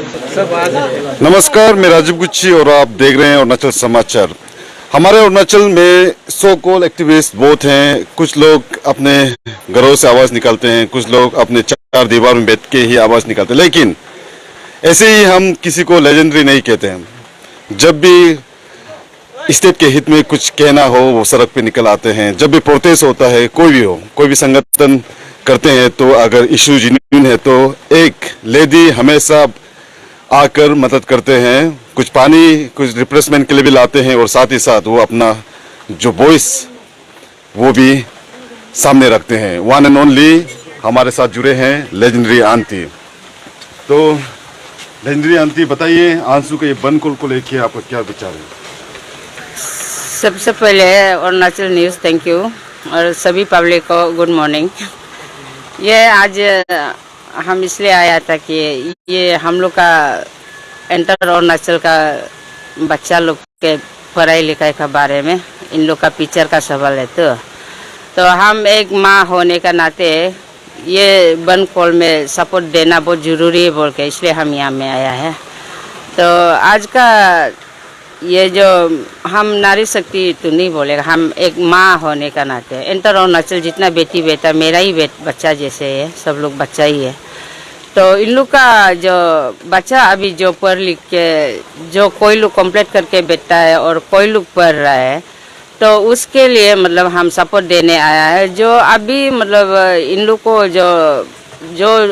नमस्कार, मैं राजीव गुच्छी और आप देख रहे हैं अरुणाचल समाचार। हमारे अरुणाचल में सो कॉल एक्टिविस्ट बहुत हैं। कुछ लोग अपने घरों से आवाज़ निकालते हैं, कुछ लोग अपने चार दीवार में बैठ के ही आवाज़ निकालते हैं, लेकिन ऐसे ही हम किसी को लेजेंडरी नहीं कहते हैं। जब भी स्टेट के हित में कुछ कहना हो वो सड़क पे निकल आते हैं। जब भी प्रोटेस्ट होता है, कोई भी हो, कोई भी संगठन करते हैं, तो अगर इशू जेन्युइन है तो एक लेडी हमेशा आकर मदद करते हैं। कुछ पानी, कुछ रिफ्रेशमेंट के लिए भी लाते हैं और साथ ही साथ वो अपना जो वॉइस वो भी सामने रखते हैं। वन एंड ओनली हमारे साथ जुड़े हैं लेजेंडरी आंटी। तो लेजेंडरी आंटी, बताइए आंसू के ये बन कॉल को लेके आपका क्या विचार है? सबसे पहले अरुणाचल न्यूज़ थैंक यू और सभी पब्लिक को गुड मॉर्निंग। ये आज हम इसलिए आया था कि ये हम लोग का इंटर अरुणाचल का बच्चा लोग के पढ़ाई लिखाई के बारे में इन लोग का पिक्चर का सवाल है। तो हम एक माँ होने का नाते ये बन कॉल में सपोर्ट देना बहुत ज़रूरी है बोल के इसलिए हम यहाँ में आया है। तो आज का ये जो हम नारी शक्ति तो नहीं बोलेगा, हम एक माँ होने का नाते इंटर अरुणाचल जितना बेटी बेटा मेरा ही बच्चा जैसे है, सब लोग बच्चा ही है। तो इन लोग का जो बच्चा अभी जो पढ़ लिख के जो कोई लोग कंप्लीट करके बैठता है और कोई लोग पढ़ रहा है, तो उसके लिए मतलब हम सपोर्ट देने आया है। जो अभी मतलब इन लोग को जो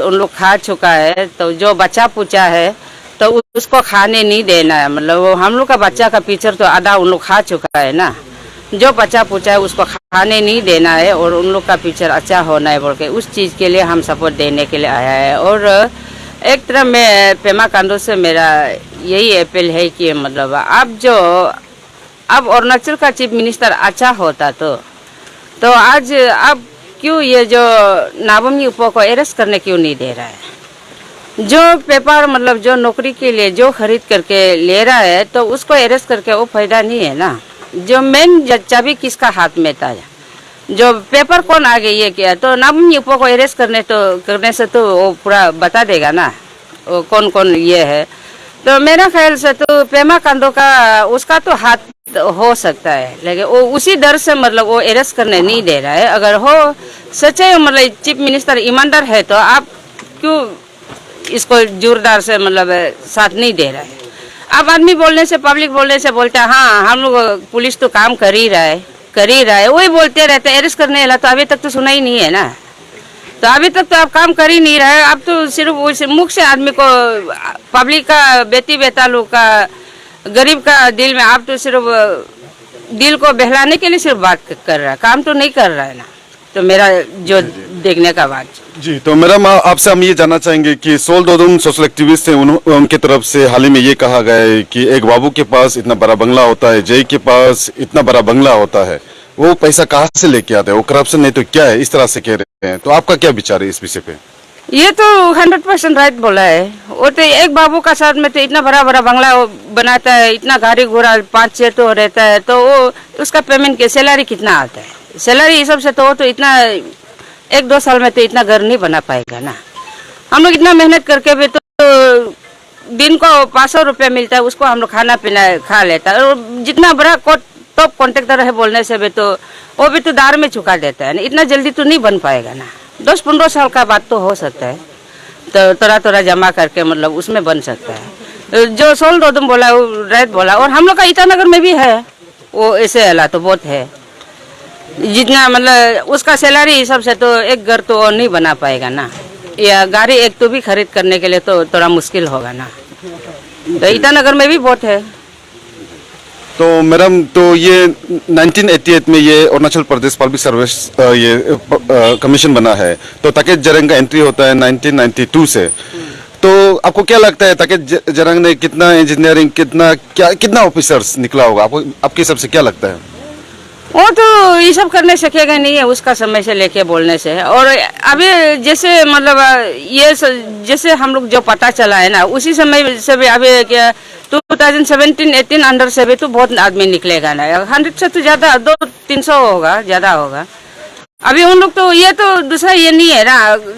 उन लोग खा चुका है, तो जो बच्चा पूछा है तो उसको खाने नहीं देना है। मतलब वो हम लोग का बच्चा का पिक्चर तो आधा उन लोग खा चुका है ना। जो बच्चा पूछा है उसको खाने नहीं देना है और उन लोग का पिक्चर अच्छा होना है बोल के उस चीज़ के लिए हम सपोर्ट देने के लिए आया है। और एक तरह में पेमा खांडू से मेरा यही अपील है कि मतलब अब अरुणाचल का चीफ मिनिस्टर अच्छा होता तो आज अब क्यों ये जो नाबम युपो को अरेस्ट करने क्यों नहीं दे रहा है? जो पेपर मतलब जो नौकरी के लिए जो खरीद करके ले रहा है तो उसको अरेस्ट करके वो फायदा नहीं है ना। जो मेन चाबी किसका हाथ में था, जो पेपर कौन आगे ये किया, तो नाबम युपो को अरेस्ट करने से तो वो पूरा बता देगा ना वो कौन कौन ये है। तो मेरा ख्याल से तो पेमा खांडू का उसका तो हाथ हो सकता है, लेकिन वो उसी डर से मतलब वो अरेस्ट करने नहीं दे रहा है। अगर हो सच्चे मतलब चीफ मिनिस्टर ईमानदार है तो आप क्यों इसको जोरदार से मतलब साथ नहीं दे रहा है? अब आदमी बोलने से, पब्लिक बोलने से बोलता है हाँ हम लोग पुलिस तो काम कर ही रहा है, वही बोलते रहते हैं अरेस्ट करने वाला। तो अभी तक तो सुना ही नहीं है ना। तो अभी तक तो आप काम कर ही नहीं रहे। आप तो सिर्फ मुख से आदमी को, पब्लिक का, बेटी बेटा लोग का, गरीब का दिल में आप तो सिर्फ दिल को बहलाने के लिए सिर्फ बात कर रहा है, काम तो नहीं कर रहा है ना। तो मेरा जो देखने का बात जी, तो मेरा आपसे हम ये जानना चाहेंगे कि सोल दोदुम सोशल एक्टिविस्ट हैं, उनकी तरफ से हाल ही में ये कहा गया है कि एक बाबू के पास इतना बड़ा बंगला होता है, जय के पास इतना बड़ा बंगला होता है, वो पैसा कहाँ से लेके आता है, वो करप्शन नहीं तो क्या है, इस तरह से कह रहे हैं। तो आपका क्या विचार है इस विषय पे? ये तो 100% राइट बोला है। वो तो एक बाबू का साथ में तो इतना बड़ा बंगला बनाता है, इतना गाड़ी घोड़ा 5-6 तो रहता है, तो वो उसका पेमेंट के सैलरी कितना आता है? सैलरी हिसाब से तो इतना 1-2 साल में तो इतना घर नहीं बना पाएगा ना। हम लोग इतना मेहनत करके भी तो दिन को 500 रुपया मिलता है, उसको हम लोग खाना पीना खा लेता है। और जितना बड़ा टॉप कॉन्ट्रैक्टर है बोलने से भी तो वो भी तो दार में चुका देता है। इतना जल्दी तो नहीं बन पाएगा ना। 10-15 साल का बात तो हो सकता है, तो थोड़ा जमा करके मतलब उसमें बन सकता है। जो सोल दोदुम बोला वो राइट बोला। और हम लोग का ईटानगर में भी है वो ऐसे हालात तो बहुत है। जितना मतलब उसका सैलरी हिसाब से तो एक घर तो और नहीं बना पाएगा ना, या गाड़ी एक तो भी खरीद करने के लिए तो थोड़ा मुश्किल होगा ना। तो ईटानगर में भी बहुत है। तो मैडम, तो ये 1988 में ये अरुणाचल प्रदेश पब्लिक सर्विस ये कमीशन बना है, तो ताकेत जरंग का एंट्री होता है 1992 से। तो आपको क्या लगता है ताकेत जरंग ने कितना इंजीनियरिंग, कितना ऑफिसर्स निकला होगा? आपके हिसाब से क्या लगता है? वो तो ये सब करने सकेगा नहीं है उसका समय से लेके बोलने से। और अभी जैसे मतलब ये जैसे हम लोग जो पता चला है ना, उसी समय से भी अभी क्या 2017-18 अंडर से भी तो बहुत आदमी निकलेगा ना। 100 से तो ज़्यादा 200-300 होगा, ज़्यादा होगा। अभी उन लोग तो ये तो दूसरा ये नहीं है ना,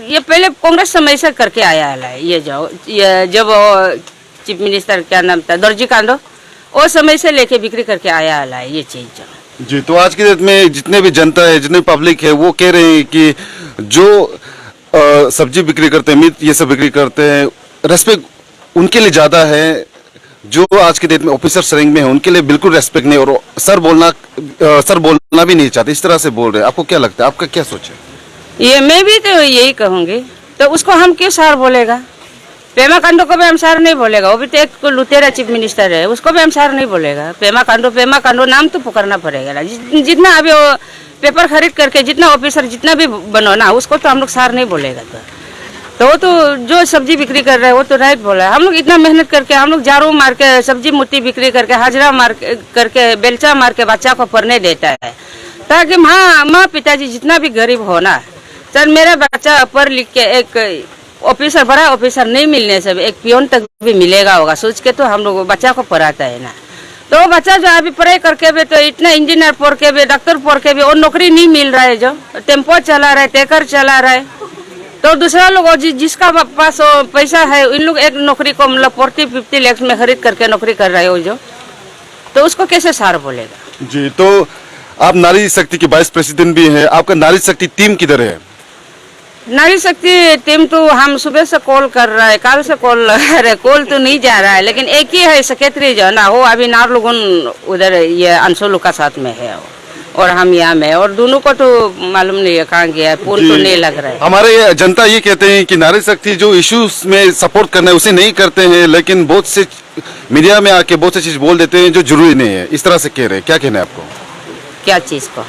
ये पहले कांग्रेस समय से करके आया है ये जब चीफ मिनिस्टर क्या नाम था दर्जी कांडो, वो समय से लेके बिक्री करके आया है ये चीज जो। जी, तो आज की डेट में जितने भी जनता है, जितने पब्लिक है, वो कह रहे हैं कि जो सब्जी बिक्री करते हैं, मीट ये सब बिक्री करते हैं, रेस्पेक्ट उनके लिए ज़्यादा है। जो आज की डेट में ऑफिसर रैंक में है उनके लिए बिल्कुल रेस्पेक्ट नहीं, और सर बोलना भी नहीं चाहते, इस तरह से बोल रहे हैं। आपको क्या लगता है, आपका क्या सोच है? ये मैं भी तो यही कहूंगी, तो उसको हम क्यों सार बोलेगा? पेमा कांडो को भी हम सार नहीं बोलेगा, वो भी तो एक लुटेरा चीफ मिनिस्टर है, उसको भी हम सार नहीं बोलेगा। पेमा कांडो नाम तो पुकारना पड़ेगा ना। जितना अभी वो पेपर खरीद करके जितना ऑफिसर जितना भी बनो ना, उसको तो हम लोग सार नहीं बोलेगा। तो वो तो जो सब्जी बिक्री कर रहे हैं वो तो राइट बोला है। हम लोग इतना मेहनत करके, हम लोग झाड़ू मार के, सब्जी मुट्ठी बिक्री करके, हाजरा मार करके, बेलचा मार के बच्चा को पढ़ने देता है, ताकि माँ पिताजी जितना भी गरीब हो ना, सर मेरा बच्चा पढ़ लिख के एक ऑफिसर, बड़ा ऑफिसर नहीं मिलने से एक पियोन तक भी मिलेगा होगा सोच के तो हम लोग बच्चा को पढ़ाता है ना। तो बच्चा जो अभी पढ़ाई करके भी, तो इतना इंजीनियर पढ़ के भी, डॉक्टर पढ़ के भी, और नौकरी नहीं मिल रहा है, जो टेम्पो चला रहा है, टैंकर चला रहा है, तो दूसरा लोग जिसका पास पैसा है, इन लोग एक नौकरी को मतलब 40-50 लाख में खरीद करके नौकरी कर रहे हो जो, तो उसको कैसे सार बोलेगा? जी, तो आप नारी शक्ति के वाइस प्रेसिडेंट भी हैं, आपका नारी शक्ति टीम किधर है? नारी शक्ति टीम तो हम सुबह से कॉल कर रहा है, कल से कॉल लगा रहे, कॉल तो नहीं जा रहा है, लेकिन एक ही है सेक्रेटरी जो ना, वो अभी नारलगुन उधर ये अंशुलू का साथ में है, और हम यहाँ में, और दोनों को तो मालूम नहीं है कहाँ गया है, फोन तो नहीं लग रहा है। हमारे जनता ये कहते हैं कि नारी शक्ति जो इश्यूज में सपोर्ट करना है उसे नहीं करते हैं, लेकिन बहुत से मीडिया में आके बहुत सी चीज बोल देते हैं जो जरूरी नहीं है, इस तरह से कह रहे हैं। क्या कहना है आपको? क्या चीज को?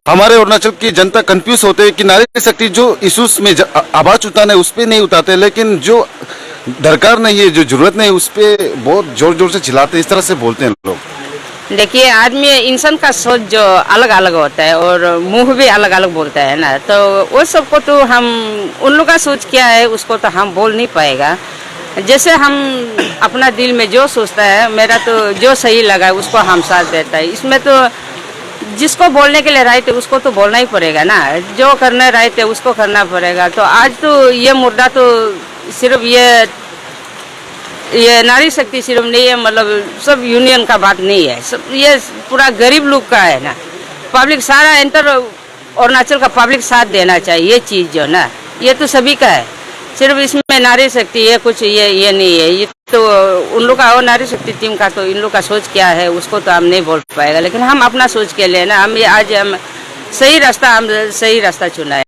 हमारे अरुणाचल की जनता कंफ्यूज होते हैं कि नारी शक्ति जो इश्यूज में आवाज उठाना है उस पर नहीं उठाते, लेकिन जो दरकार नहीं है, जो जरूरत नहीं है, उस पर बहुत जोर जोर से चिल्लाते हैं, इस तरह से बोलते हैं लोग। देखिए, आदमी इंसान का सोच जो अलग अलग होता है और मुंह भी अलग अलग बोलता है ना, तो वो सबको तो हम, उन लोग का सोच क्या है उसको तो हम बोल नहीं पाएगा। जैसे हम अपना दिल में जो सोचता है, मेरा तो जो सही लगा है उसको हम साथ देता है। इसमें तो जिसको बोलने के लिए राइट है उसको तो बोलना ही पड़ेगा ना, जो करना राइट है उसको करना पड़ेगा। तो आज तो ये मुद्दा तो सिर्फ ये नारी शक्ति सिर्फ नहीं है, मतलब सब यूनियन का बात नहीं है, सब ये पूरा गरीब लोग का है ना। पब्लिक सारा एंटर अरुणाचल का पब्लिक साथ देना चाहिए, ये चीज़ जो ना ये तो सभी का है, सिर्फ इसमें नारी शक्ति ये कुछ ये नहीं है। ये तो उन लोग का, और नारी शक्ति टीम का तो इन लोग का सोच क्या है उसको तो हम नहीं बोल पाएगा, लेकिन हम अपना सोच के लिए ना, हम आज हम सही रास्ता चुना है।